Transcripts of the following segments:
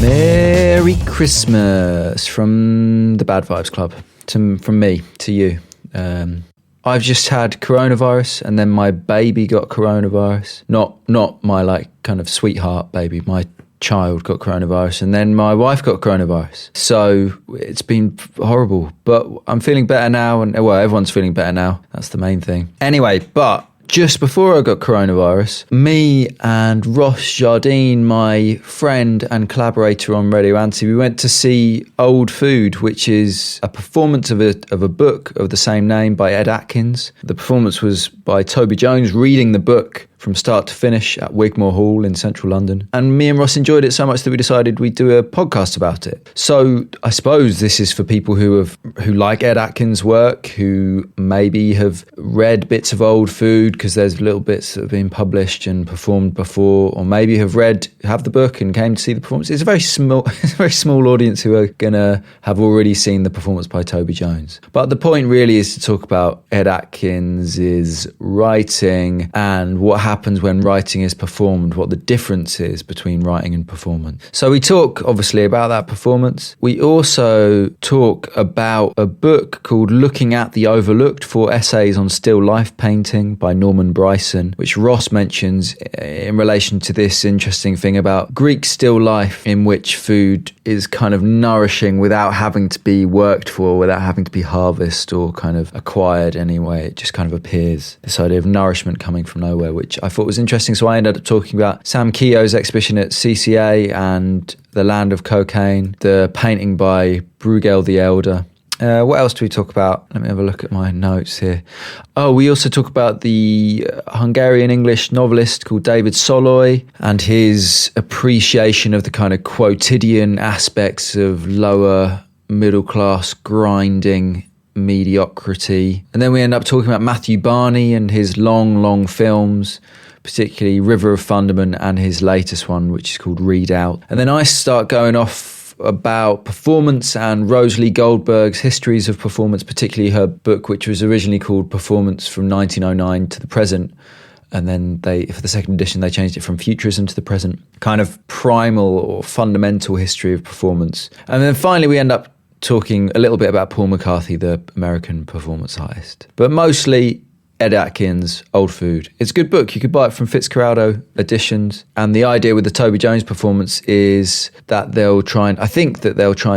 Merry Christmas from the Bad Vibes Club, from me to you. I've just had coronavirus, and then my baby got coronavirus. Not my kind of sweetheart baby, my child got coronavirus, and then my wife got coronavirus. So it's been horrible, but I'm feeling better now, and well, everyone's feeling better now. That's the main thing. Anyway, but just before I got coronavirus, me and Ross Jardine, my friend and collaborator on Radio Anti, we went to see Old Food, which is a performance of a book of the same name by Ed Atkins. The performance was by Toby Jones reading the book from start to finish at Wigmore Hall in central London. And me and Ross enjoyed it so much that we decided we'd do a podcast about it. So I suppose this is for people who like Ed Atkins' work, who maybe have read bits of Old Food because there's little bits that have been published and performed before, or maybe have the book and came to see the performance. It's a very small audience who are going to have already seen the performance by Toby Jones. But the point really is to talk about Ed Atkins' writing and what happens when writing is performed, what the difference is between writing and performance. So we talk obviously about that performance. We also talk about a book called Looking at the Overlooked, 4 essays on still life painting by Norman Bryson, which Ross mentions in relation to this interesting thing about Greek still life in which food is kind of nourishing without having to be worked for, without having to be harvested or kind of acquired anyway. It just kind of appears, this idea of nourishment coming from nowhere, which I thought was interesting. So I ended up talking about Sam Keogh's exhibition at CCA and The Land of Cocaine, the painting by Bruegel the Elder. What else do we talk about? Let me have a look at my notes here. Oh, we also talk about the Hungarian English novelist called David Soloy and his appreciation of the kind of quotidian aspects of lower middle class grinding mediocrity. And then we end up talking about Matthew Barney and his long films, particularly River of Fundament and his latest one, which is called Read Out. And then I start going off about performance and Rosalie Goldberg's histories of performance, particularly her book, which was originally called Performance from 1909 to the Present. And then for the second edition, they changed it from Futurism to the Present, kind of primal or fundamental history of performance. And then finally, we end up talking a little bit about Paul McCarthy, the American performance artist. But mostly Ed Atkins, Old Food. It's a good book. You could buy it from Fitzcarraldo Editions. And the idea with the Toby Jones performance is that they'll try and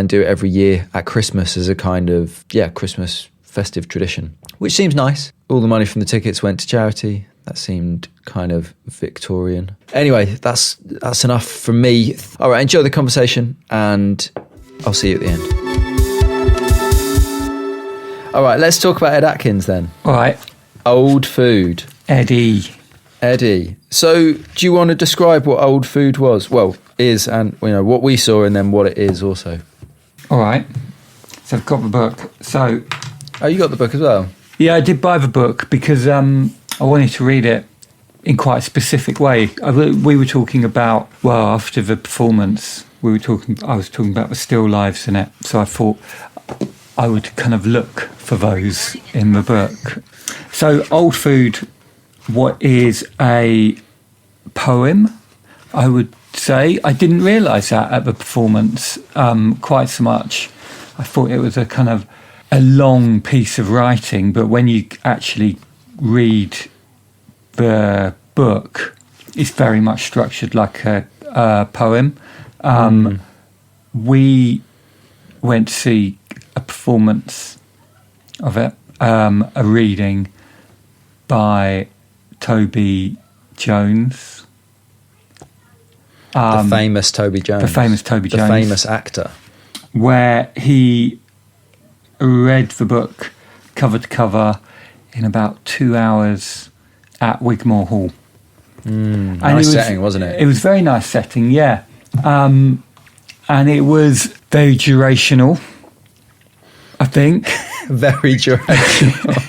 do it every year at Christmas as a kind of, Christmas festive tradition, which seems nice. All the money from the tickets went to charity. That seemed kind of Victorian. Anyway, that's enough from me. All right, enjoy the conversation and I'll see you at the end. All right, let's talk about Ed Atkins then. All right. Old Food. Eddie. So do you want to describe what Old Food was? Well, is, and what we saw and then what it is also. All right. So I've got the book. So. Oh, you got the book as well? Yeah, I did buy the book because I wanted to read it in quite a specific way. We were talking about, after the performance, I was talking about the still lives in it. So I thought I would kind of look for those in the book. So Old Food, what is a poem, I would say. I didn't realise that at the performance quite so much. I thought it was a kind of a long piece of writing, but when you actually read the book, it's very much structured like a poem. We went to see a performance of it, a reading by Toby Jones. The famous Toby Jones. The famous actor. Where he read the book cover to cover in about 2 hours at Wigmore Hall. Nice setting, wasn't it? It was a very nice setting, yeah. And it was very durational, I think. Very durational.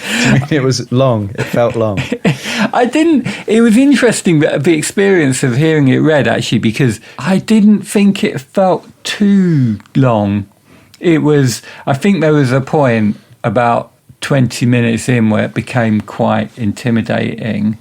Do you mean it was long? It felt long. It was interesting, the experience of hearing it read, actually, because I didn't think it felt too long. I think there was a point about 20 minutes in where it became quite intimidating.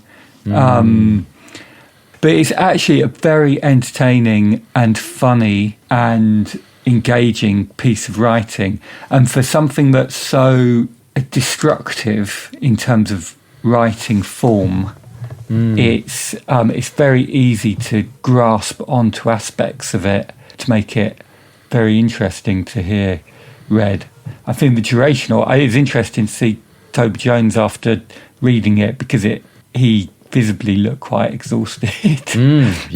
But it's actually a very entertaining and funny and engaging piece of writing. And for something that's so destructive in terms of writing form, it's very easy to grasp onto aspects of it to make it very interesting to hear read. I think the duration, or it's interesting to see Toby Jones after reading it, because he visibly looked quite exhausted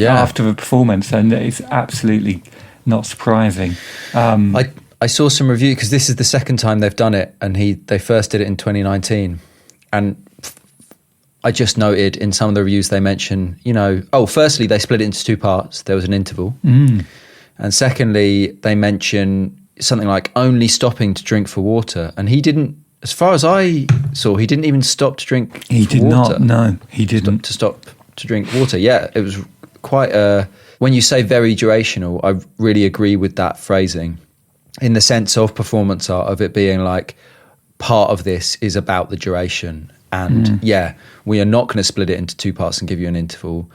after the performance, and it's absolutely not surprising. I saw some review, because this is the second time they've done it, and they first did it in 2019, and I just noted in some of the reviews they mention, firstly they split it into two parts. There was an interval, and secondly they mention something like only stopping to drink for water, and he didn't. As far as I saw, he didn't even stop to drink water. He did not, no, he didn't. Stop to drink water. Yeah, it was quite when you say very durational, I really agree with that phrasing, in the sense of performance art, of it being like part of this is about the duration. And we are not going to split it into two parts and give you an interval.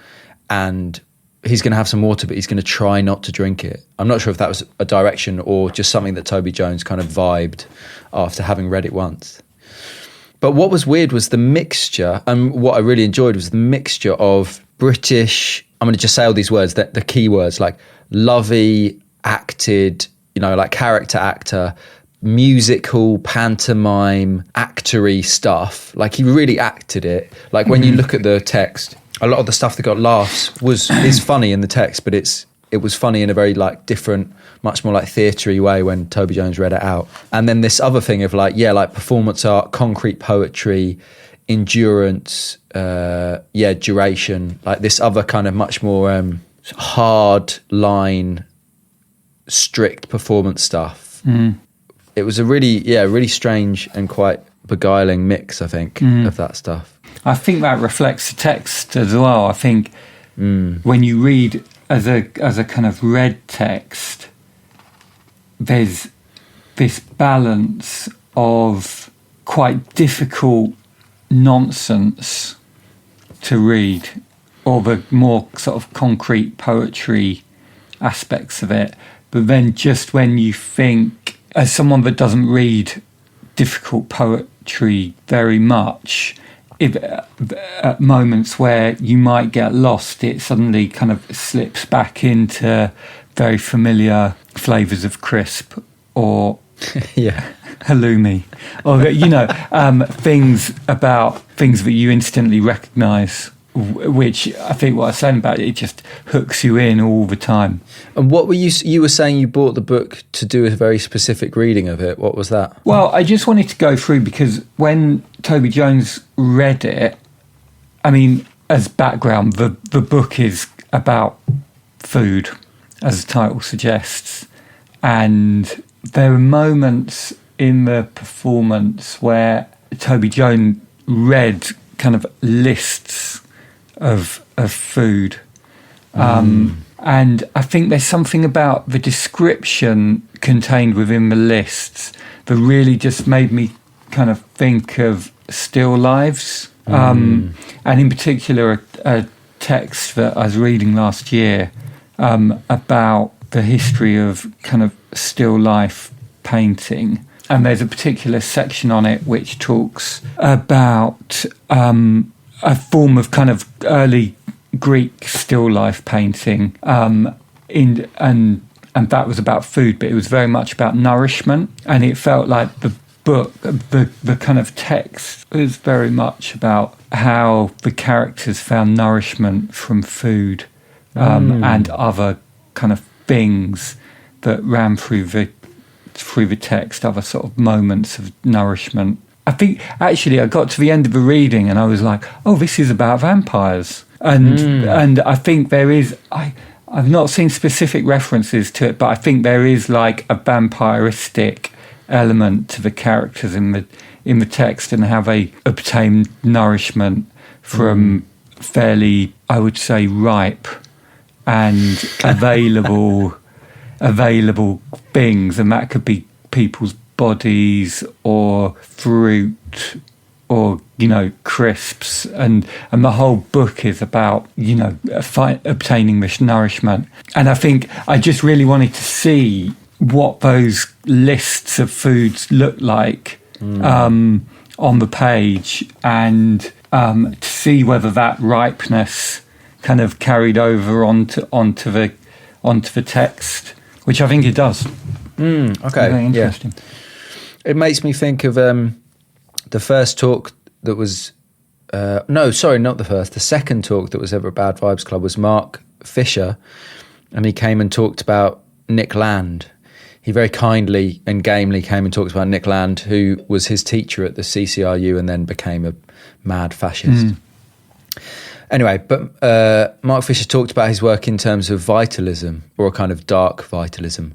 And he's going to have some water, but he's going to try not to drink it. I'm not sure if that was a direction or just something that Toby Jones kind of vibed after having read it once. But what was weird was the mixture, and what I really enjoyed was the mixture of British, I'm going to just say all these words, the key words, like lovey, acted, like character actor, musical, pantomime, actory stuff. Like he really acted it. Like when you look at the text, a lot of the stuff that got laughs is funny in the text, but it was funny in a very like different, much more like theatre-y way when Toby Jones read it out. And then this other thing of like performance art, concrete poetry, endurance, duration, like this other kind of much more hard line, strict performance stuff. It was a really strange and quite beguiling mix, I think, of that stuff. I think that reflects the text as well. I think when you read as a kind of read text, there's this balance of quite difficult nonsense to read, or the more sort of concrete poetry aspects of it. But then just when you think, as someone that doesn't read difficult poetry very much, at moments where you might get lost, it suddenly kind of slips back into very familiar flavours of crisp or halloumi, or things that you instantly recognise, which I think what I was saying about it just hooks you in all the time. And what were you were saying you bought the book to do a very specific reading of it. What was that? Well, I just wanted to go through, because when Toby Jones read it, I mean, as background, the book is about food, as the title suggests. And there are moments in the performance where Toby Jones read kind of lists of food. And I think there's something about the description contained within the lists that really just made me kind of think of still lives. And in particular, a text that I was reading last year about the history of kind of still life painting. And there's a particular section on it which talks about a form of kind of early Greek still life painting, and that was about food, but it was very much about nourishment. And it felt like the book, the kind of text was very much about how the characters found nourishment from food, and other kind of things that ran through the text, other sort of moments of nourishment. I think actually I got to the end of the reading and I was like, oh, this is about vampires. And I think there is, I've not seen specific references to it, but I think there is like a vampiristic element to the characters in the text, and how they obtain nourishment from fairly, I would say, ripe and available things, and that could be people's bodies or fruit or crisps, and the whole book is about obtaining this nourishment. And I think I just really wanted to see what those lists of foods look like on the page, and to see whether that ripeness kind of carried over onto the text, which I think it does. Okay, very interesting. Yeah. It makes me think of the first talk that was not the first. The second talk that was ever at Bad Vibes Club was Mark Fisher, and he came and talked about Nick Land. He very kindly and gamely came and talked about Nick Land, who was his teacher at the CCRU and then became a mad fascist. Anyway, but Mark Fisher talked about his work in terms of vitalism, or a kind of dark vitalism.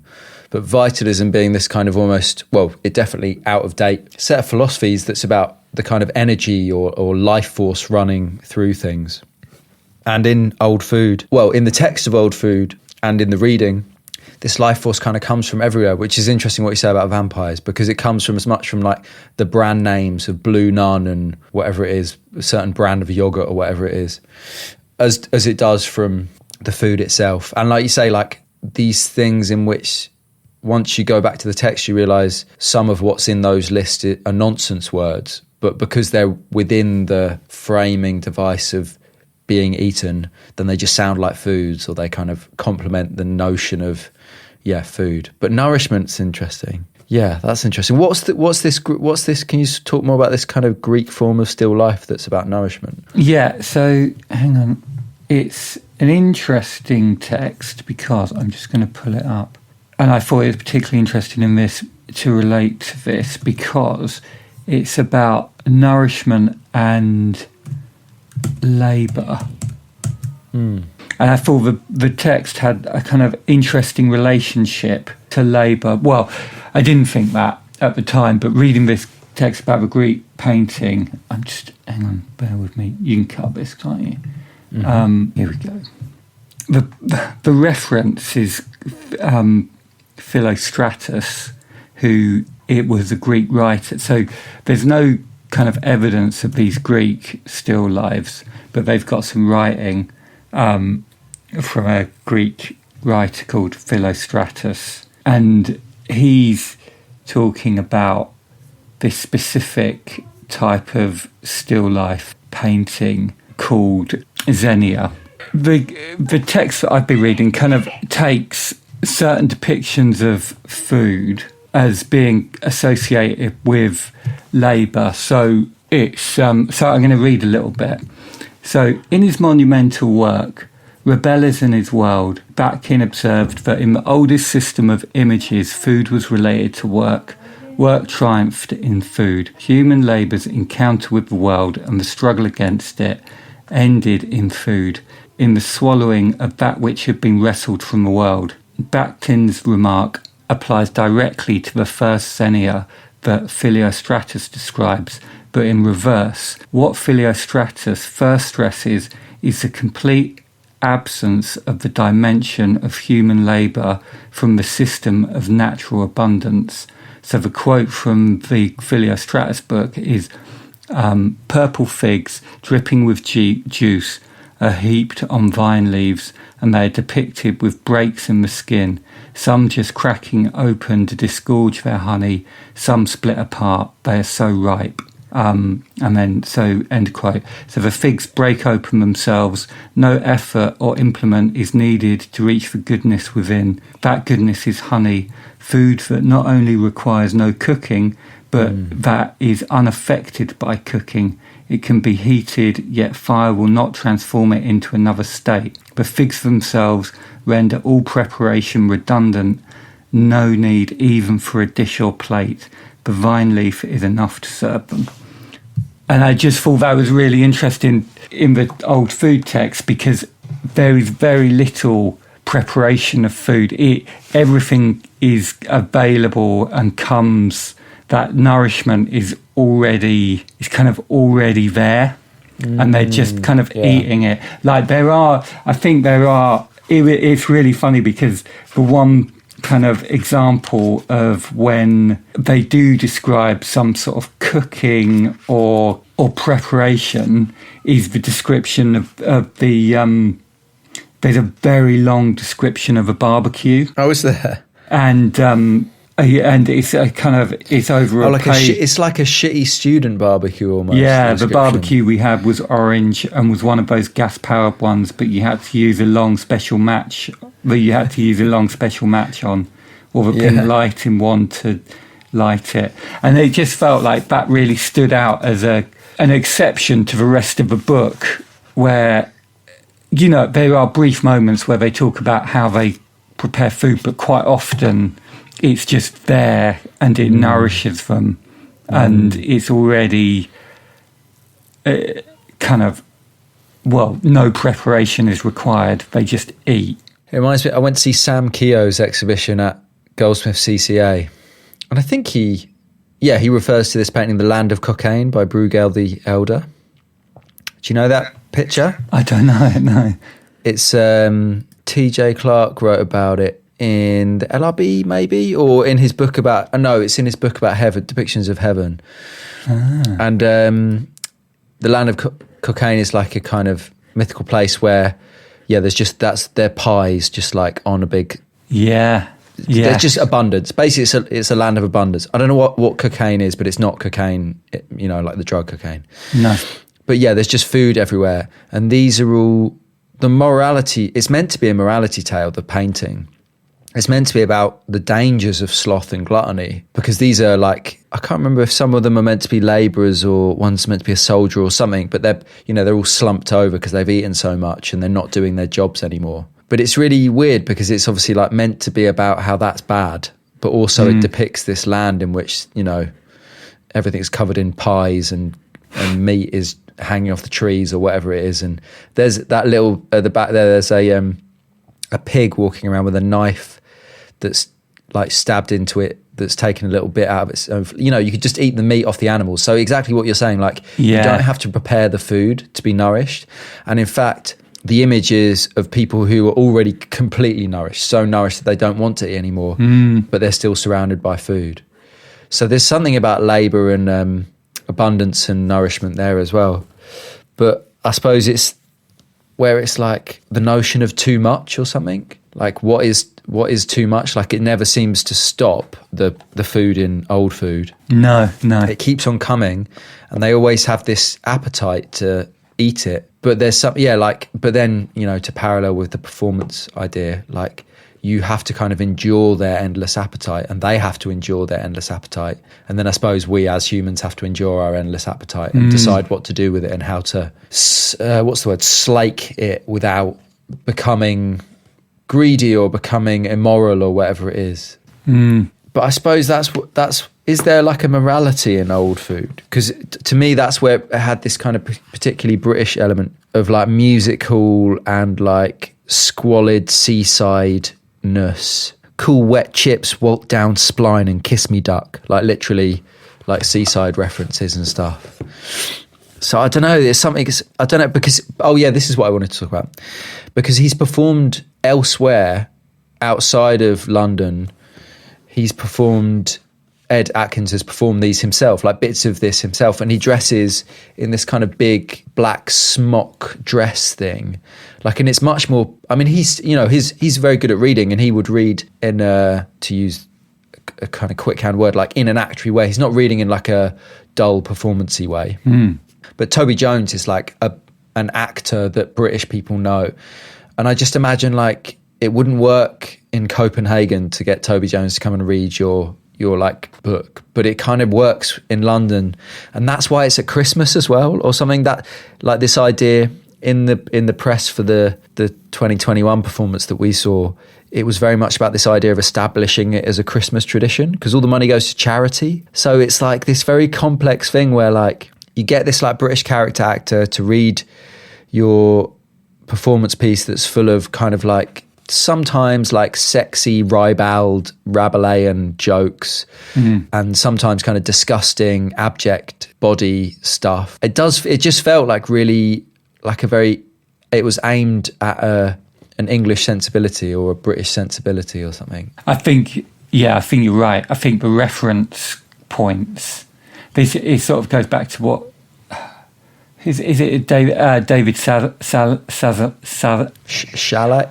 But vitalism being this kind of almost, it definitely out of date set of philosophies that's about the kind of energy or life force running through things. And in Old Food, in the text of Old Food and in the reading, this life force kind of comes from everywhere, which is interesting what you say about vampires, because it comes from as much from like the brand names of Blue Nun and whatever it is, a certain brand of yogurt or whatever it is, as it does from the food itself. And like you say, like these things in which once you go back to the text, you realise some of what's in those lists are nonsense words, but because they're within the framing device of being eaten, then they just sound like foods, or they kind of complement the notion of food. But nourishment's interesting. Yeah, that's interesting. What's this? Can you talk more about this kind of Greek form of still life that's about nourishment? Yeah. So hang on, it's an interesting text because I'm just going to pull it up, and I thought it was particularly interesting in this to relate to this because it's about nourishment and labour. And I thought the text had a kind of interesting relationship to labour. Well, I didn't think that at the time, but reading this text about the Greek painting, hang on, bear with me. You can cut this, can't you? Here we go. The reference is Philostratus, who it was a Greek writer. So there's no kind of evidence of these Greek still lives, but they've got some writing from a Greek writer called Philostratus, and he's talking about this specific type of still life painting called Xenia. The text that I've been reading kind of takes certain depictions of food as being associated with labour. So it's I'm going to read a little bit. So, in his monumental work, Rebellions in His World, Bakhtin observed that in the oldest system of images, food was related to work. Work triumphed in food. Human labour's encounter with the world and the struggle against it ended in food, in the swallowing of that which had been wrestled from the world. Bakhtin's remark applies directly to the first Xenia that Philostratus describes, but in reverse. What Philostratus first stresses is the complete absence of the dimension of human labour from the system of natural abundance. So the quote from the Philostratus book is, purple figs dripping with juice are heaped on vine leaves, and they are depicted with breaks in the skin, some just cracking open to disgorge their honey, some split apart, they are so ripe. And then, so, end quote. So the figs break open themselves. No effort or implement is needed to reach the goodness within. That goodness is honey, food that not only requires no cooking, but that is unaffected by cooking. It can be heated, yet fire will not transform it into another state. The figs themselves render all preparation redundant. No need even for a dish or plate. The vine leaf is enough to serve them. And I just thought that was really interesting in the old food text because there is very little preparation of food. Everything is available and comes, that nourishment is kind of already there, and they're just kind of eating it. Like it's really funny because the one kind of example of when they do describe some sort of cooking or preparation is the description of the. There's a very long description of a barbecue. Oh, is there? And it's it's over a page. It's like a shitty student barbecue almost. Yeah, the barbecue we had was orange and was one of those gas powered ones, but you had to use a long special match. On, or a pin light in one to light it, and it just felt like that really stood out as an exception to the rest of the book, where there are brief moments where they talk about how they prepare food, but quite often it's just there and it nourishes them, and it's already no preparation is required. They just eat. It reminds me, I went to see Sam Keogh's exhibition at Goldsmith CCA, and I think he refers to this painting, The Land of Cocaine by Bruegel the Elder. Do you know that picture? I don't know it, no. It's T.J. Clark wrote about it in the LRB, maybe, or in his book about... No, it's in his book about heaven, depictions of heaven. Ah. And the land of cocaine is like a kind of mythical place where, they're pies just like on a big... Yeah. There's just abundance. Basically, it's a land of abundance. I don't know what cocaine is, but it's not cocaine, like the drug cocaine. No. But there's just food everywhere. And these are all... The morality... It's meant to be a morality tale, the painting. It's meant to be about the dangers of sloth and gluttony, because these are like... I can't remember if some of them are meant to be labourers or one's meant to be a soldier or something, but they're all slumped over because they've eaten so much and they're not doing their jobs anymore. But it's really weird because it's obviously like meant to be about how that's bad, but also it depicts this land in which, everything's covered in pies and meat is hanging off the trees or whatever it is. And there's that little, at the back there, there's a pig walking around with a knife that's like stabbed into it, that's taken a little bit out of its own, you could just eat the meat off the animals. So exactly what you're saying, like you don't have to prepare the food to be nourished. And in fact, the images of people who are already completely nourished, so nourished that they don't want to eat anymore, but they're still surrounded by food. So there's something about labour and abundance and nourishment there as well. But I suppose it's where it's like the notion of too much or something. Like what is too much? Like it never seems to stop, the food in old food. No. It keeps on coming, and they always have this appetite to eat it. But there's some, but then, to parallel with the performance idea, like you have to kind of endure their endless appetite and they have to endure their endless appetite. And then I suppose we as humans have to endure our endless appetite and decide what to do with it and how to, slake it without becoming greedy or becoming immoral or whatever it is. But I suppose is there like a morality in old food? Because to me, that's where it had this kind of particularly British element of like music hall and like squalid seaside-ness. Cool wet chips, walk down spline and kiss me duck. Like literally like seaside references and stuff. So I don't know, there's something, I don't know, because, this is what I wanted to talk about. Because he's performed elsewhere outside of London. He's performed... Ed Atkins has performed these himself, like bits of this himself, and he dresses in this kind of big black smock dress thing, like, and it's much more. I mean, he's very good at reading, and he would read in to use a kind of quick hand word, like in an actory way. He's not reading in like a dull performancey way. But Toby Jones is like an actor that British people know, and I just imagine like it wouldn't work in Copenhagen to get Toby Jones to come and read your like book, but it kind of works in London, and that's why it's at Christmas as well, or something. That like this idea in the press for the 2021 performance that we saw, it was very much about this idea of establishing it as a Christmas tradition because all the money goes to charity. So it's like this very complex thing where like you get this like British character actor to read your performance piece that's full of kind of like sometimes like sexy ribald Rabelaisian jokes and sometimes kind of disgusting abject body stuff. It just felt like really like it was aimed at an English sensibility or a British sensibility or something. I think you're right. I think the reference points, it sort of goes back to what is it David Chalet?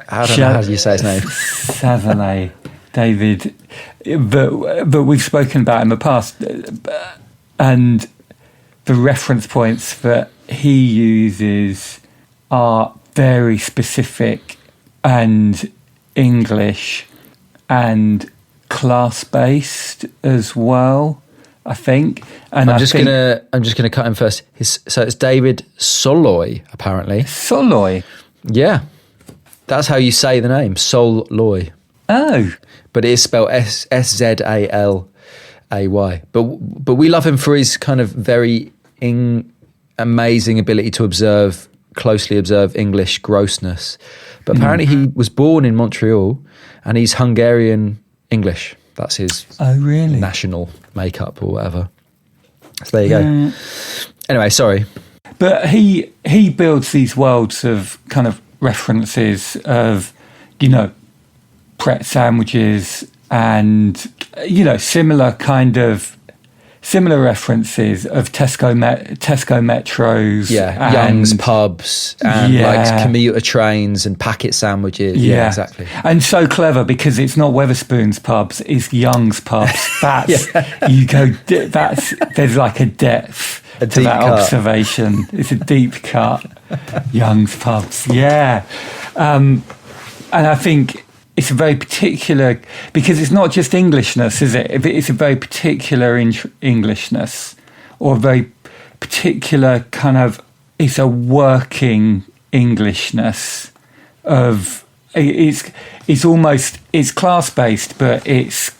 I don't know how do you say his name. Sazalay, David, but we've spoken about in the past, and the reference points that he uses are very specific and English and class-based as well, I think. And I'm just gonna cut him first. So it's David Soloy, apparently. Soloy. Yeah, that's how you say the name, Soloy. Oh, but it is spelled Szalay. But we love him for his kind of very amazing ability to closely observe English grossness. But apparently he was born in Montreal and he's Hungarian English. That's his national makeup or whatever. So there you go. Anyway, sorry. But he builds these worlds of kind of references of, Pret sandwiches and, similar references of Tesco Metros. Yeah, Young's pubs and like commuter trains and packet sandwiches. Yeah, exactly. And so clever because it's not Weatherspoon's pubs, it's Young's pubs. That's, there's like a depth to that cut. Observation. It's a deep cut. Young's pubs. Yeah. And I think it's a very particular, because it's not just Englishness, is it? It's a very particular Englishness, or a very particular kind of, it's a working Englishness of, it's almost, it's class-based, but it's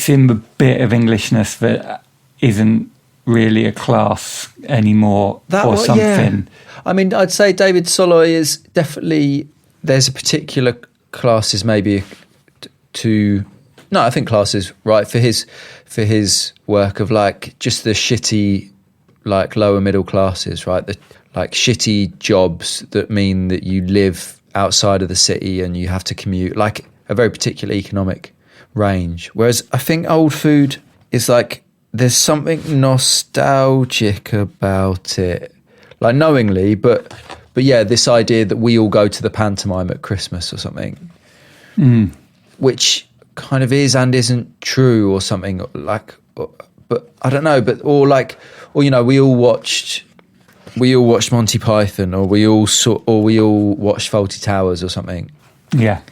in the bit of Englishness that isn't really a class anymore something. Yeah. I mean, I'd say David Soloy is definitely, there's a particular classes maybe I think class is right for his work of like just the shitty like lower middle classes, right? The like shitty jobs that mean that you live outside of the city and you have to commute, like a very particular economic range. Whereas I think old food is like there's something nostalgic about it, like knowingly, but yeah, this idea that we all go to the pantomime at Christmas or something, which kind of is and isn't true or something like, but I don't know, we all watched Monty Python, or we all watched Fawlty Towers or something. Yeah,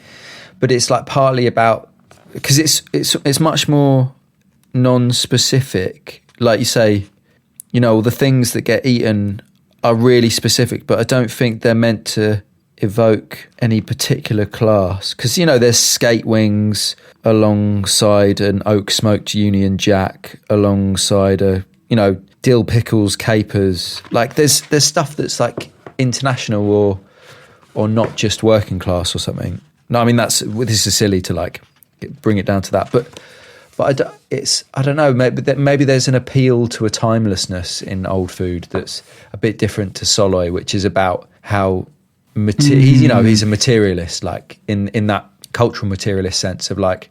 but it's like partly about, because it's much more non-specific, like you say, the things that get eaten are really specific, but I don't think they're meant to evoke any particular class. Because, there's skate wings alongside an oak smoked Union Jack, alongside dill pickles, capers. Like there's stuff that's like international or not just working class or something. No, I mean, this is silly to like bring it down to that, but I don't know, maybe there's an appeal to a timelessness in old food that's a bit different to Soloy, which is about how he's a materialist, like in that cultural materialist sense of like,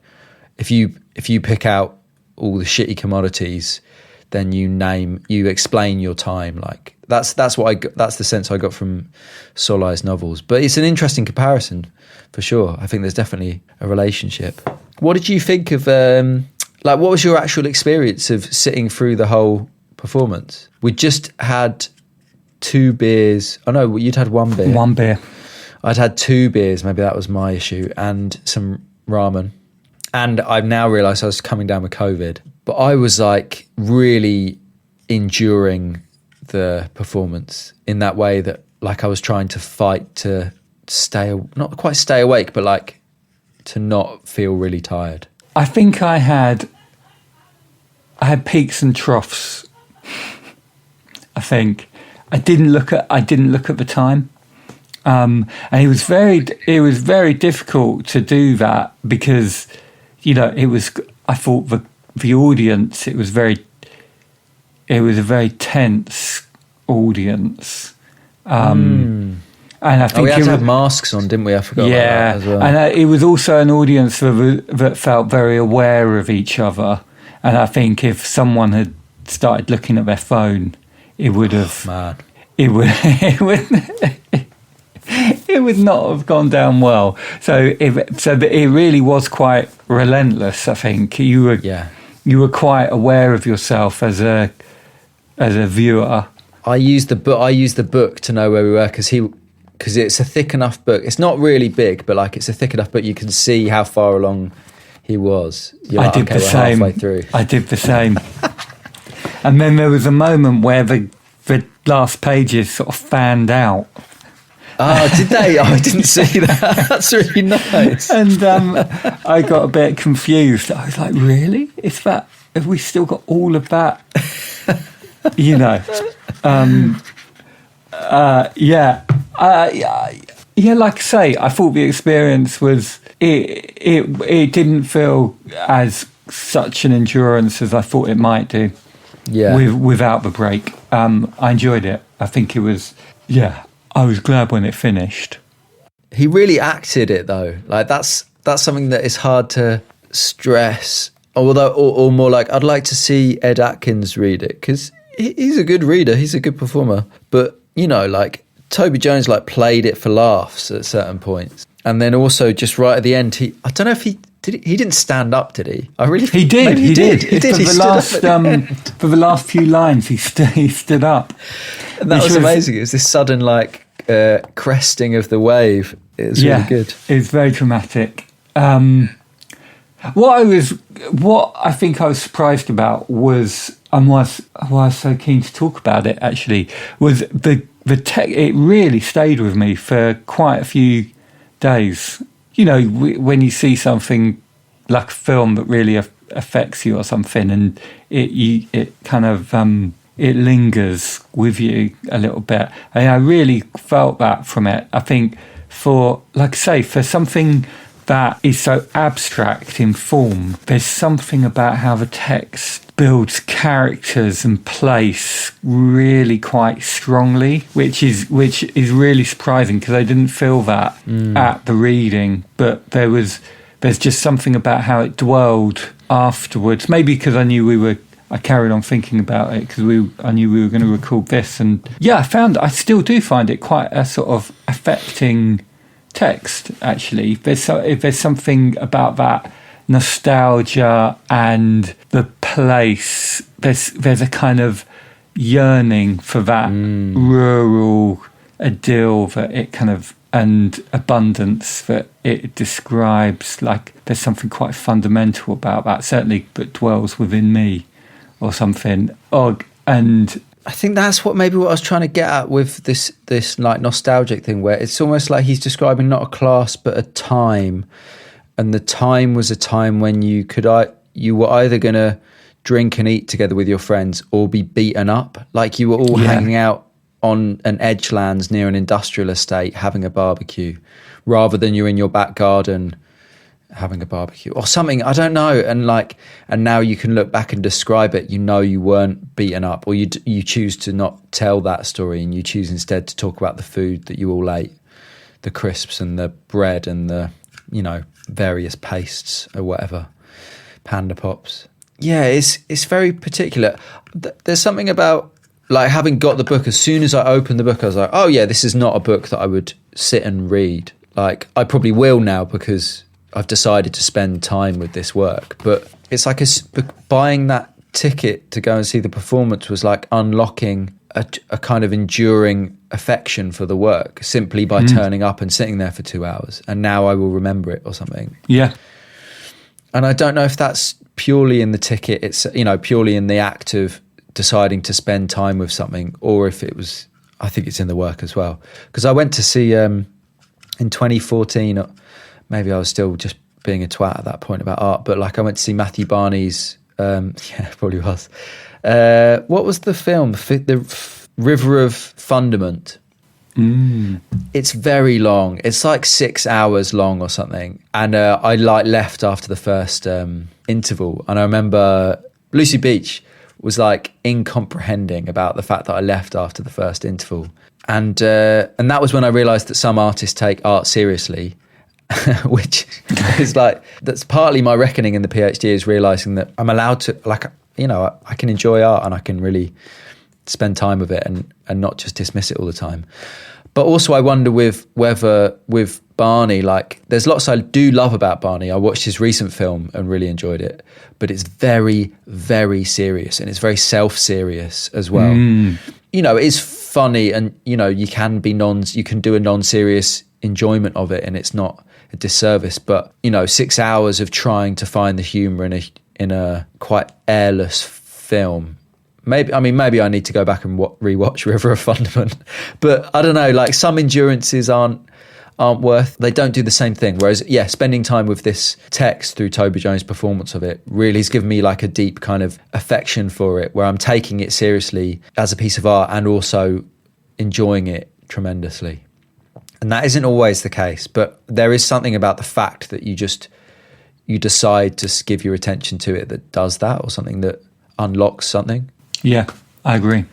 if you pick out all the shitty commodities, then you explain your time. Like that's the sense I got from Soloy's novels. But it's an interesting comparison for sure. I think there's definitely a relationship. What did you think of what was your actual experience of sitting through the whole performance? We just had 2 beers. Oh no, you'd had 1 beer. 1 beer. I'd had 2 beers, maybe that was my issue, and some ramen. And I've now realised I was coming down with COVID. But I was like really enduring the performance in that way that like I was trying to fight to not quite stay awake, but like to not feel really tired. I think I had peaks and troughs. I think I didn't look at the time, and it was very difficult to do that because I thought the audience, it was a very tense audience. And I think we had to have masks on, didn't we? I forgot about that as well. And it was also an audience that felt very aware of each other. And I think if someone had started looking at their phone, it would have, Man. it would, it would not have gone down well. So it really was quite relentless. I think you were quite aware of yourself as a viewer. I used the book to know where we were because it's a thick enough book. It's not really big, but like it's a thick enough book you can see how far along he was. I did the same. Halfway through. I did the same. And then there was a moment where the last pages sort of fanned out. Oh, did they? Oh, I didn't see that. That's really nice. And I got a bit confused. I was like, really? Have we still got all of that? You know. Like I say, I thought the experience was, it didn't feel as such an endurance as I thought it might do. Yeah. Without the break. I enjoyed it. I think it was, I was glad when it finished. He really acted it though. Like that's something that is hard to stress. Or more like, I'd like to see Ed Atkins read it because he's a good reader. He's a good performer. But, you know, like Toby Jones like played it for laughs at certain points. And then also just right at the end, I don't know if he didn't stand up, did he? He did. He did. For the last few lines, he stood up. And that was amazing. It was this sudden like cresting of the wave. It was really good. It was very dramatic. What I think I was surprised about was, and why I was so keen to talk about it actually, was the tech. It really stayed with me for quite a few days. You know, when you see something like a film that really affects you or something, and it kind of it lingers with you a little bit. And I really felt that from it. I think for something that is so abstract in form, there's something about how the text builds characters and place really quite strongly, which is really surprising because I didn't feel that at the reading, but there's just something about how it dwelled afterwards. Maybe because I carried on thinking about it because I knew we were going to record this, and I still do find it quite a sort of affecting text. Actually, there's something about that nostalgia and the place. There's a kind of yearning for that rural idyll that it kind of, and abundance that it describes. Like there's something quite fundamental about that, certainly, that dwells within me or something. And I think that's what I was trying to get at with this like nostalgic thing, where it's almost like he's describing not a class but a time, and the time was a time when you were either going to drink and eat together with your friends or be beaten up, like you were all hanging out on an edgelands near an industrial estate having a barbecue, rather than you're in your back garden having a barbecue or something. I don't know. And now you can look back and describe it. You know, you weren't beaten up, or you choose to not tell that story, and you choose instead to talk about the food that you all ate, the crisps and the bread and the, you know, various pastes or whatever, Panda Pops. Yeah, it's very particular. There's something about like having got the book. As soon as I opened the book, I was like, oh yeah, this is not a book that I would sit and read. Like I probably will now because I've decided to spend time with this work. But it's like buying that ticket to go and see the performance was like unlocking a kind of enduring affection for the work simply by turning up and sitting there for 2 hours. And now I will remember it or something. Yeah. And I don't know if that's purely in the ticket. It's, you know, purely in the act of deciding to spend time with something, or if it was, I think it's in the work as well. Because I went to see in 2014, maybe I was still just being a twat at that point about art, but like I went to see Matthew Barney's, probably was. What was the film? The River of Fundament. It's very long. It's like 6 hours long or something. And I like left after the first interval. And I remember Lucy Beach was like incomprehending about the fact that I left after the first interval. And that was when I realised that some artists take art seriously. Which is like, that's partly my reckoning in the PhD, is realising that I'm allowed to, like, I can enjoy art and I can really spend time with it and not just dismiss it all the time. But also I wonder whether with Barney, like there's lots I do love about Barney. I watched his recent film and really enjoyed it, but it's very, very serious and it's very self-serious as well. It is funny and, you can do a non-serious enjoyment of it and it's not a disservice, but 6 hours of trying to find the humour in a quite airless film. Maybe I need to go back and rewatch River of Fundament, but I don't know. Like some endurances they don't do the same thing. Whereas, spending time with this text through Toby Jones' performance of it really has given me like a deep kind of affection for it, where I'm taking it seriously as a piece of art and also enjoying it tremendously. And that isn't always the case, but there is something about the fact that you decide to give your attention to it that does that, or something that unlocks something. Yeah, I agree.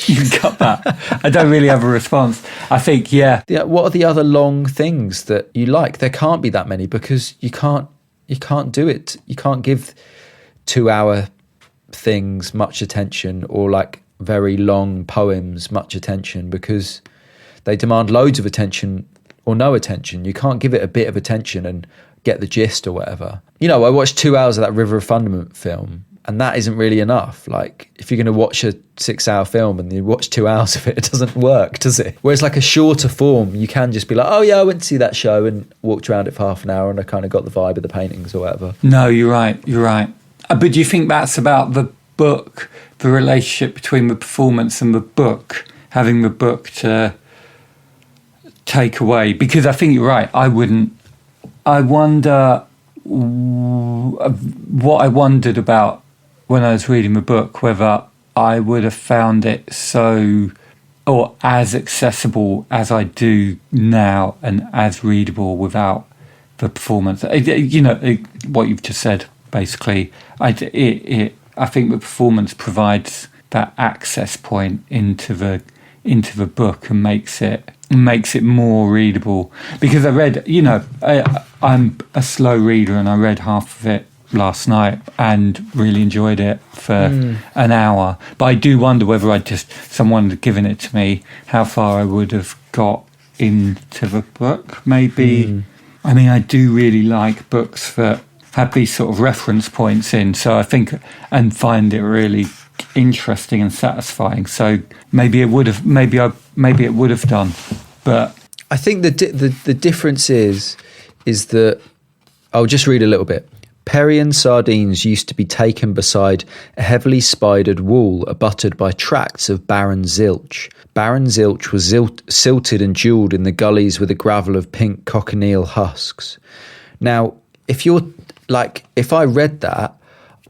You can cut that. I don't really have a response. I think, yeah. What are the other long things that you like? There can't be that many because you can't do it. You can't give 2-hour things much attention, or like very long poems much attention, because they demand loads of attention or no attention. You can't give it a bit of attention and get the gist or whatever. I watched 2 hours of that River of Fundament film, and that isn't really enough. Like, if you're going to watch a 6-hour film and you watch 2 hours of it, it doesn't work, does it? Whereas like a shorter form, you can just be like, oh yeah, I went to see that show and walked around it for half an hour and I kind of got the vibe of the paintings or whatever. No, you're right. But do you think that's about the book, the relationship between the performance and the book, having the book to take away? Because I think you're right. I wonder what I wondered about when I was reading the book, whether I would have found it so, or as accessible as I do now and as readable without the performance. What you've just said, basically. I think the performance provides that access point into the book and makes it more readable. Because I read, I'm a slow reader and I read half of it last night and really enjoyed it for an hour. But I do wonder whether someone had given it to me, how far I would have got into the book. Maybe, I do really like books that have these sort of reference points in. So I think, and find it really interesting and satisfying. So maybe it would have done. But I think the difference is that I'll just read a little bit. Perrian sardines used to be taken beside a heavily spidered wall abutted by tracts of barren zilch. Barren zilch was silted and jewelled in the gullies with a gravel of pink cochineal husks. Now, if I read that,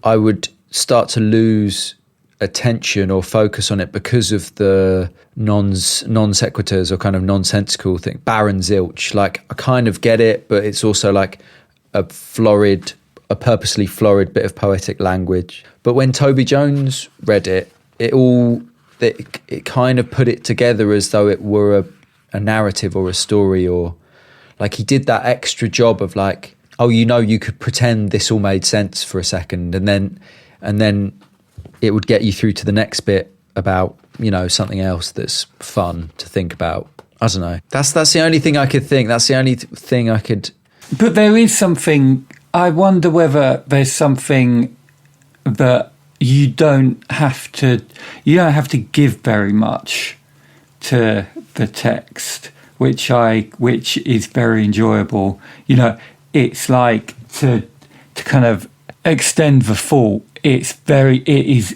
I would start to lose attention or focus on it because of the non sequiturs or kind of nonsensical thing. Barren zilch, like I kind of get it, but it's also like a purposely florid bit of poetic language. But when Toby Jones read it, it kind of put it together as though it were a narrative or a story, or like he did that extra job of like, oh, you could pretend this all made sense for a second, and then it would get you through to the next bit about, something else that's fun to think about. I don't know. That's the only thing I could think. That's the only thing I could. But there is something. I wonder whether there's something that you don't have to give very much to the text, which is very enjoyable. It's like to kind of extend the thought. It is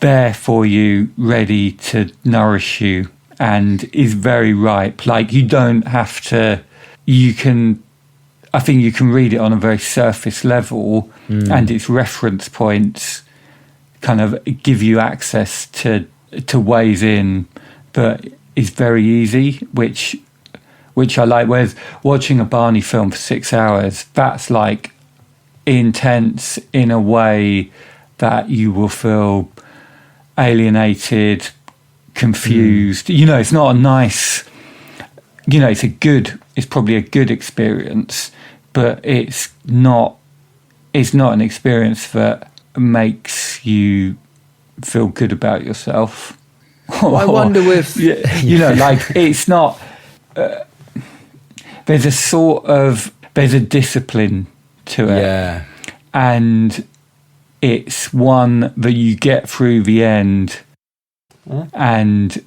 there for you, ready to nourish you, and is very ripe. Like you don't have to. I think you can read it on a very surface level, and its reference points kind of give you access to ways in that is very easy, which I like. Whereas watching a Barney film for 6 hours, that's like intense in a way that you will feel alienated, confused. It's not a nice. It's probably a good experience, but it's not an experience that makes you feel good about yourself. I wonder if it's not. There's a discipline to it, yeah. and it's one that you get through the end. Huh? And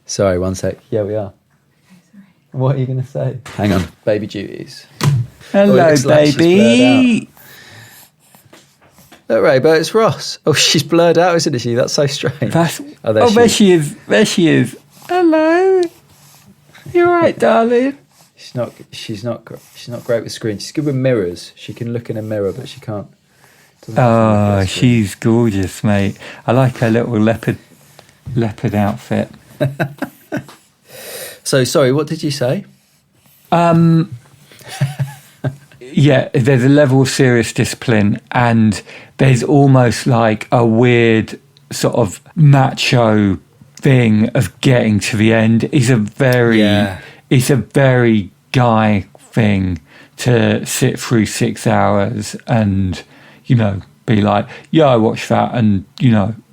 sorry, one sec. Yeah, we are. What are you going to say? Hang on. Baby duties. Hello, baby. Look, Ray, but it's Ross. Oh, she's blurred out, isn't she? That's so strange. There she is. There she is. Hello. You all right, darling? She's not great with screens. She's good with mirrors. She can look in a mirror, but she can't. Oh, she's gorgeous, mate. I like her little leopard outfit. So, sorry, what did you say? Yeah, there's a level of serious discipline, and there's almost like a weird sort of macho thing of getting to the end. It's a very guy thing to sit through 6 hours and, be like, yeah, I watched that and,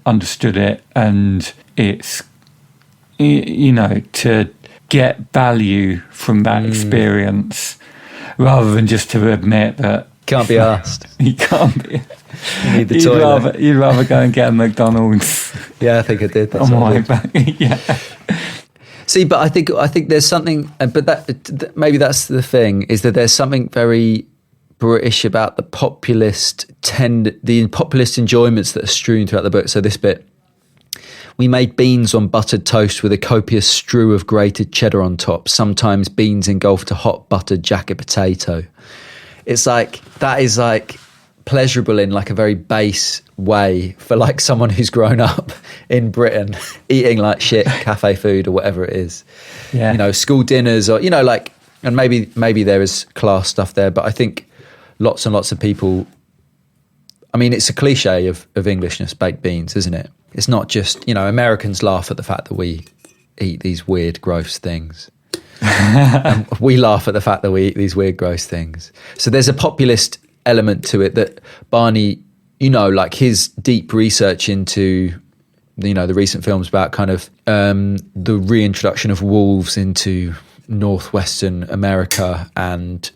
understood it. And it's, to get value from that experience rather than just to admit that can't be asked. You can't be. You need the toilet. You'd rather go and get a McDonald's. Yeah, I think I did. That's on my way back. Yeah. See, but I think there's something, but that maybe that's the thing, is that there's something very British about the populist enjoyments that are strewn throughout the book. So this bit, we made beans on buttered toast with a copious strew of grated cheddar on top. Sometimes beans engulfed a hot buttered jacket potato. It's like, that is like pleasurable in like a very base way for like someone who's grown up in Britain eating like shit cafe food or whatever it is. Yeah. School dinners or, and maybe there is class stuff there, but I think lots and lots of people, I mean, it's a cliche of Englishness, baked beans, isn't it? It's not just, Americans laugh at the fact that we eat these weird, gross things. And we laugh at the fact that we eat these weird, gross things. So there's a populist element to it that Barney, like his deep research into, the recent films about kind of the reintroduction of wolves into northwestern America and,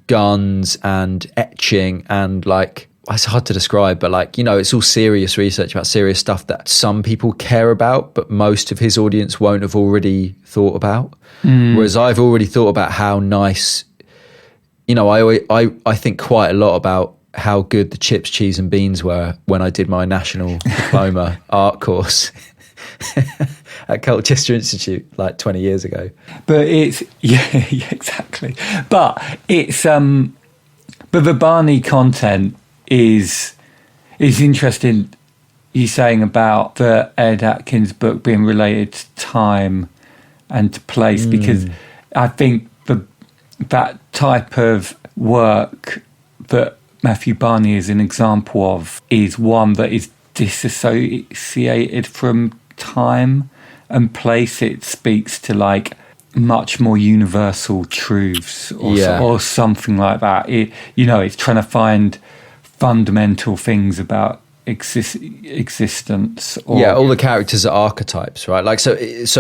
guns and etching and like, it's hard to describe, but like, it's all serious research about serious stuff that some people care about, but most of his audience won't have already thought about. Whereas I've already thought about how nice, I think quite a lot about how good the chips, cheese and beans were when I did my national diploma art course at Colchester Institute like 20 years ago. But it's, yeah, exactly. But it's, but the Barney content is interesting. You saying about the Ed Atkins book being related to time and to place, because I think that type of work that Matthew Barney is an example of is one that is disassociated from time and place. It speaks to like much more universal truths or something like that. It's trying to find fundamental things about existence. All the characters are archetypes, right? Like so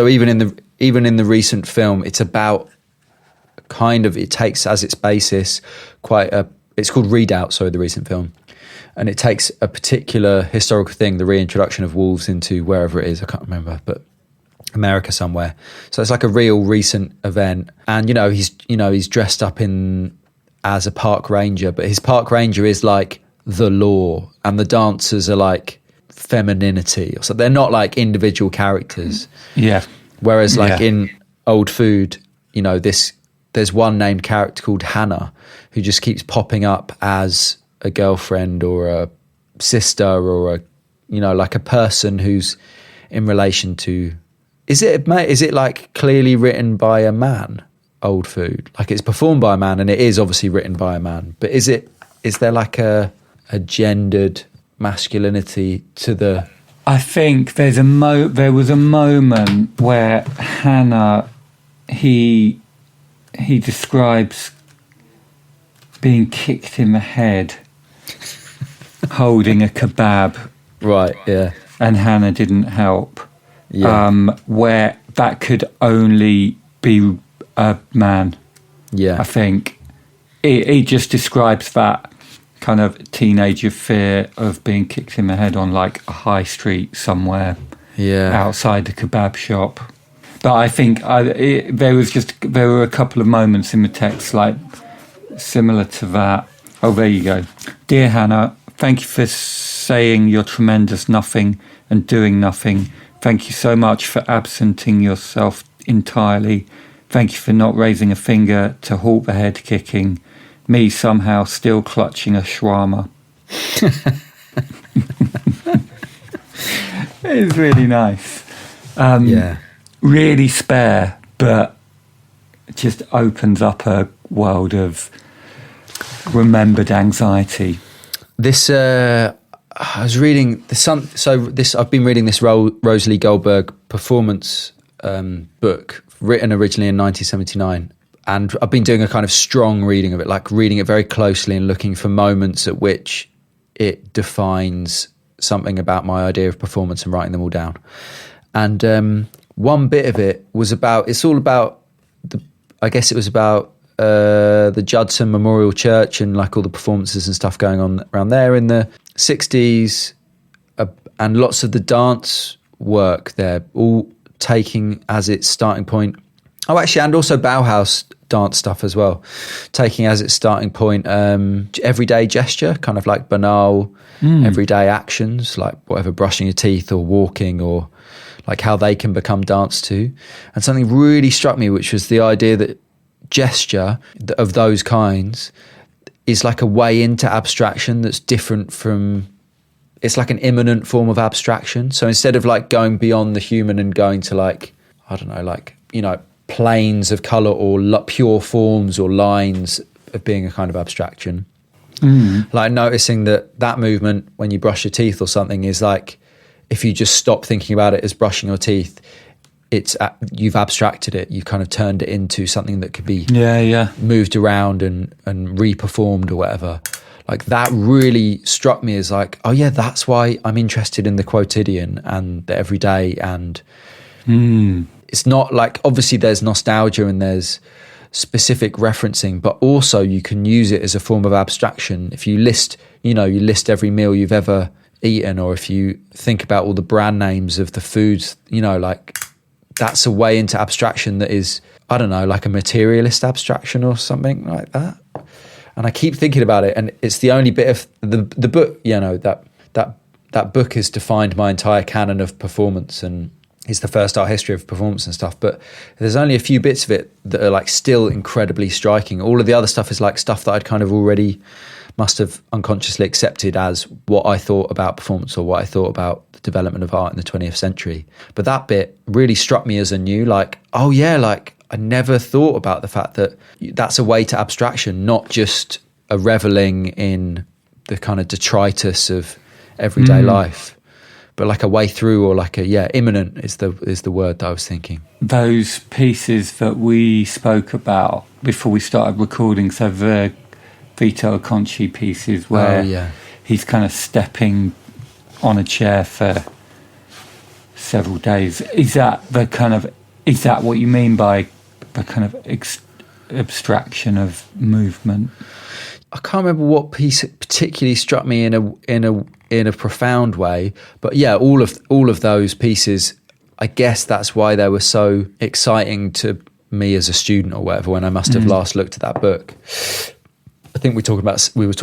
even in the recent film, it's about kind of, it takes as its basis it's called Readout, the recent film, and it takes a particular historical thing, the reintroduction of wolves into wherever it is, I can't remember, but America somewhere. So it's like a real recent event, and he's dressed up as a park ranger, but his park ranger is like the law, and the dancers are like femininity, so they're not like individual characters. Yeah. Whereas like in Old Food, there's one named character called Hannah who just keeps popping up as a girlfriend or a sister or like a person who's in relation to. Is it like clearly written by a man? Old Food, like it's performed by a man, and it is obviously written by a man. But is there like a gendered masculinity to the? I think there was a moment where Hannah, he describes being kicked in the head holding a kebab, Right, yeah. and Hannah didn't help. Yeah. Where that could only be a man, Yeah. I think. It just describes that kind of teenager fear of being kicked in the head on like a high street somewhere outside the kebab shop. But I think there were a couple of moments in the text like similar to that. Oh, there you go. Dear Hannah, thank you for saying your tremendous nothing and doing nothing. Thank you so much for absenting yourself entirely. Thank you for not raising a finger to halt the head kicking. Me somehow still clutching a shawarma. It's really nice. Really spare, but just opens up a world of remembered anxiety. This I was reading I've been reading this Rosalie Goldberg performance book, written originally in 1979, and I've been doing a kind of strong reading of it, like reading it very closely and looking for moments at which it defines something about my idea of performance and writing them all down. And one bit of it was about the Judson Memorial Church and like all the performances and stuff going on around there in the 60s, and lots of the dance work there, all taking as its starting point. Oh, actually, and also Bauhaus dance stuff as well, taking as its starting point everyday gesture, kind of like banal everyday actions, like whatever, brushing your teeth or walking, or like how they can become dance to. And something really struck me, which was the idea that gesture of those kinds is like a way into abstraction that's different from, it's like an immanent form of abstraction. So instead of like going beyond the human and going to like, I don't know, like, you know, planes of colour or pure forms or lines of being a kind of abstraction, like noticing that movement when you brush your teeth or something is like, if you just stop thinking about it as brushing your teeth, you've abstracted it, you've kind of turned it into something that could be moved around and reperformed or whatever. Like that really struck me as like, oh yeah, that's why I'm interested in the quotidian and the everyday. And it's not like, obviously there's nostalgia and there's specific referencing, but also you can use it as a form of abstraction. If you list every meal you've ever eaten, or if you think about all the brand names of the foods, you know, like that's a way into abstraction that is, I don't know, like a materialist abstraction or something like that. And I keep thinking about it, and it's the only bit of the book, you know, that book has defined my entire canon of performance, and it's the first art history of performance and stuff. But there's only a few bits of it that are like still incredibly striking. All of the other stuff is like stuff that I'd kind of already must have unconsciously accepted as what I thought about performance or what I thought about the development of art in the 20th century. But that bit really struck me as a new, like, oh yeah, like I never thought about the fact that that's a way to abstraction, not just a reveling in the kind of detritus of everyday life, but like a way through, or like immanent is the word that I was thinking. Those pieces that we spoke about before we started recording, so the Vito Conchi pieces where he's kind of stepping on a chair for several days. Is that what you mean by the kind of abstraction of movement? I can't remember what piece particularly struck me in a profound way, but yeah, all of those pieces, I guess that's why they were so exciting to me as a student or whatever, when I must have last looked at that book. I think we were talking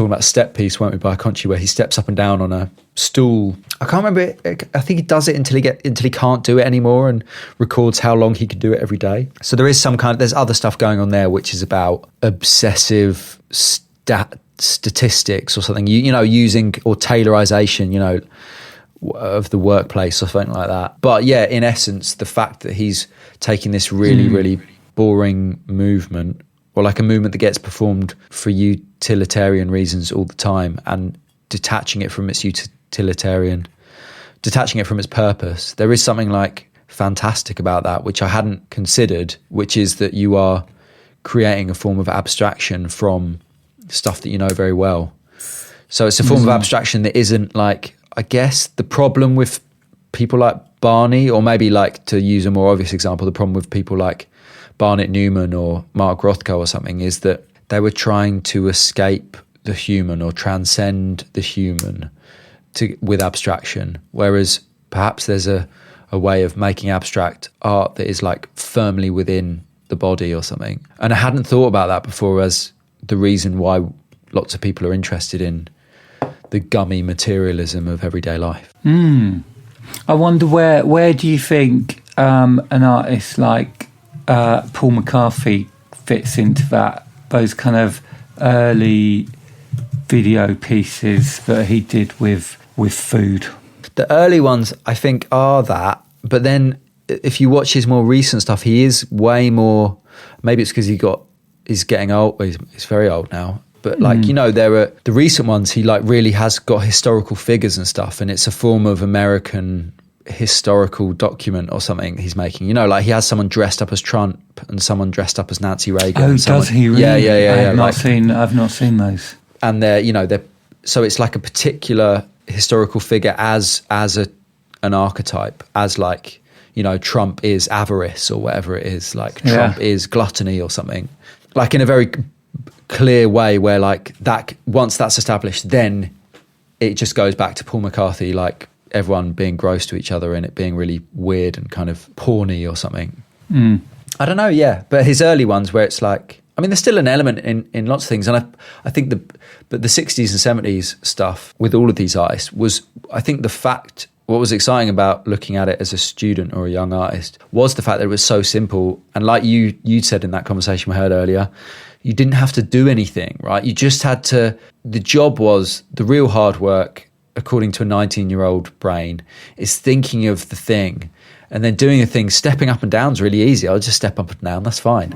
about a step piece, weren't we, by Conchi, where he steps up and down on a stool. I can't remember. I think he does it until he can't do it anymore, and records how long he could do it every day. So there is there's other stuff going on there, which is about obsessive statistics or something, you know, using, or taylorization, you know, of the workplace or something like that. But yeah, in essence, the fact that he's taking this really, really boring movement, or like a movement that gets performed for utilitarian reasons all the time, and detaching it from its purpose. There is something like fantastic about that, which I hadn't considered, which is that you are creating a form of abstraction from stuff that you know very well. So it's a form of abstraction that isn't like, I guess the problem with people like Barney, or maybe like, to use a more obvious example, the problem with people like Barnett Newman or Mark Rothko or something is that they were trying to escape the human or transcend the human with abstraction, whereas perhaps there's a way of making abstract art that is like firmly within the body or something. And I hadn't thought about that before as the reason why lots of people are interested in the gummy materialism of everyday life. I wonder where do you think an artist like Paul McCarthy fits into that? Those kind of early video pieces that he did with food. The early ones, I think, are that. But then if you watch his more recent stuff, he is way more, maybe it's because he's getting old. He's very old now. But like, you know, there are the recent ones, he like really has got historical figures and stuff. And it's a form of American historical document or something he's making. You know, like he has someone dressed up as Trump and someone dressed up as Nancy Reagan. Oh, does he really? Yeah. I've not seen those. And so it's like a particular historical figure as an archetype, as like, you know, Trump is avarice or whatever it is, like Trump is gluttony or something, like in a very clear way where like that, once that's established, then it just goes back to Paul McCarthy, like everyone being gross to each other and it being really weird and kind of porny or something. I don't know, but his early ones where it's like, I mean, there's still an element in lots of things. And I think but the 60s and 70s stuff with all of these artists was, I think what was exciting about looking at it as a student or a young artist was the fact that it was so simple. And like you said in that conversation we heard earlier, you didn't have to do anything, right? You just had to, the job was the real hard work, according to a 19-year-old brain, is thinking of the thing. And then doing a thing, stepping up and down is really easy. I'll just step up and down, that's fine.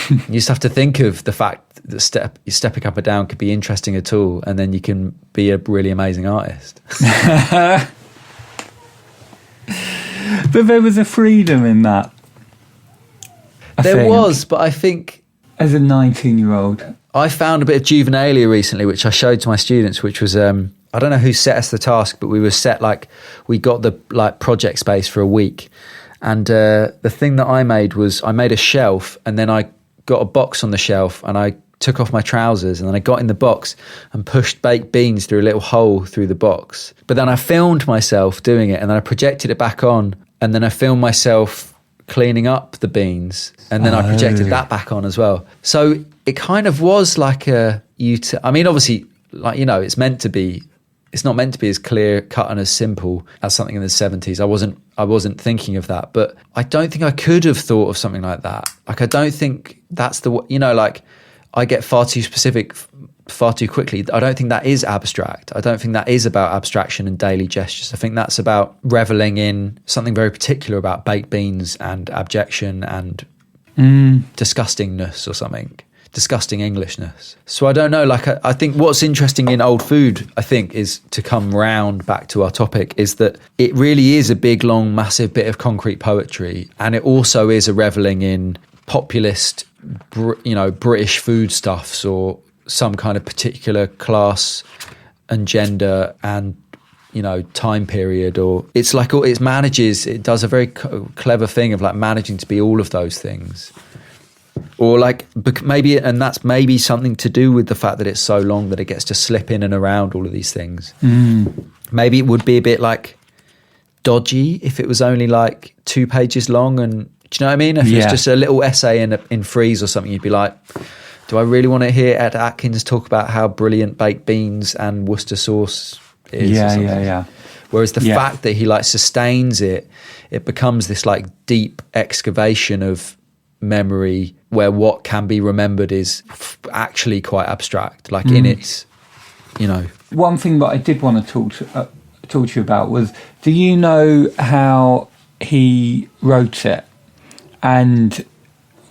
You just have to think of the fact that stepping up and down could be interesting at all, and then you can be a really amazing artist. But there was a freedom in that. There was, but I think... As a 19-year-old. I found a bit of juvenilia recently, which I showed to my students, which was... I don't know who set us the task, but we were set like, we got the like project space for a week. And the thing that I made was I made a shelf, and then I got a box on the shelf and I took off my trousers, and then I got in the box and pushed baked beans through a little hole through the box. But then I filmed myself doing it, and then I projected it back on, and then I filmed myself cleaning up the beans, and then I projected that back on as well. So it kind of was like I mean, obviously, like, you know, it's not meant to be as clear cut and as simple as something in the 70s. I wasn't thinking of that, but I don't think I could have thought of something like that. Like, I don't think that's you know, like I get far too specific far too quickly. I don't think that is abstract. I don't think that is about abstraction and daily gestures. I think that's about reveling in something very particular about baked beans and abjection and disgustingness or something. Disgusting Englishness. So I don't know, like I think what's interesting in old food, I think, is to come round back to our topic, is that it really is a big, long, massive bit of concrete poetry, and it also is a reveling in populist, British foodstuffs or some kind of particular class and gender and, you know, time period, or it's like it does a very clever thing of like managing to be all of those things. Or like maybe, and that's maybe something to do with the fact that it's so long that it gets to slip in and around all of these things. Maybe it would be a bit like dodgy if it was only like 2 pages long, and do you know what I mean? If it's just a little essay in Freeze or something, you'd be like, do I really want to hear Ed Atkins talk about how brilliant baked beans and Worcester sauce is? Yeah. Whereas the fact that he like sustains it becomes this like deep excavation of memory where what can be remembered is actually quite abstract, like in its, you know. One thing that I did want to talk to you about was, do you know how he wrote it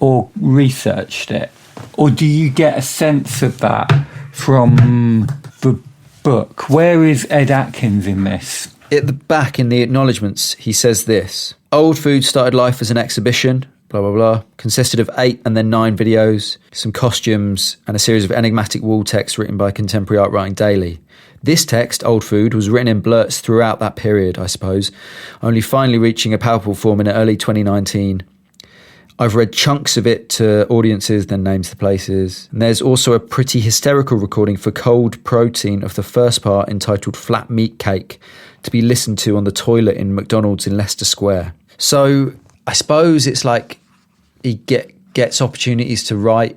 or researched it, or do you get a sense of that from the book? Where is Ed Atkins in this? At the back in the acknowledgements, he says this: old food started life as an exhibition, blah, blah, blah. Consisted of 8 and then 9 videos, some costumes, and a series of enigmatic wall text written by Contemporary Art Writing Daily. This text, Old Food, was written in blurts throughout that period, I suppose, only finally reaching a palpable form in early 2019. I've read chunks of it to audiences, then names the places. And there's also a pretty hysterical recording for Cold Protein of the first part entitled Flat Meat Cake to be listened to on the toilet in McDonald's in Leicester Square. So I suppose it's like he gets opportunities to write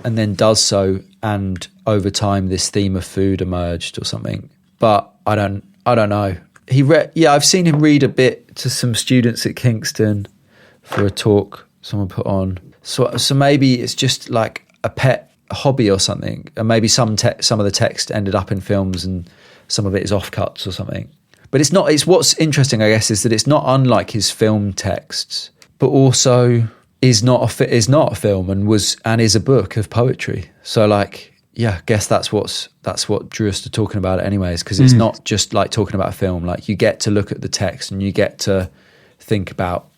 and then does so, and over time this theme of food emerged or something. But I don't know. I've seen him read a bit to some students at Kingston for a talk someone put on. So maybe it's just like a pet hobby or something, and maybe some of the text ended up in films and some of it is offcuts or something. But it's not. It's what's interesting, I guess, is that it's not unlike his film texts, but also is not a film and is a book of poetry. So like, yeah, I guess that's what drew us to talking about it anyways, because it's not just like talking about a film. Like you get to look at the text and you get to think about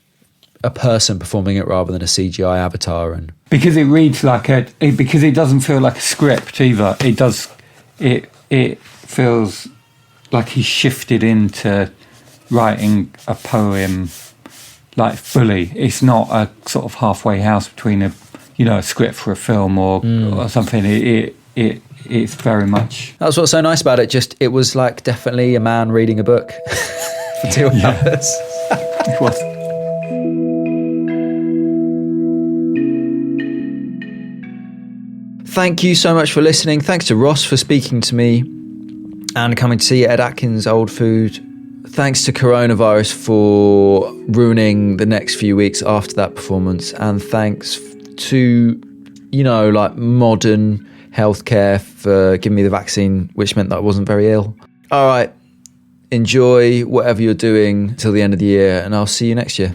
a person performing it rather than a CGI avatar. And because it reads like because it doesn't feel like a script either. It feels like he's shifted into writing a poem like fully. It's not a sort of halfway house between a script for a film or something. It's very much. That's what's so nice about it. Just it was like definitely a man reading a book for 2 hours. It was. Thank you so much for listening. Thanks to Ross for speaking to me and coming to see Ed Atkins' Old Food. Thanks to coronavirus for ruining the next few weeks after that performance. And thanks to, modern healthcare for giving me the vaccine, which meant that I wasn't very ill. All right. Enjoy whatever you're doing till the end of the year, and I'll see you next year.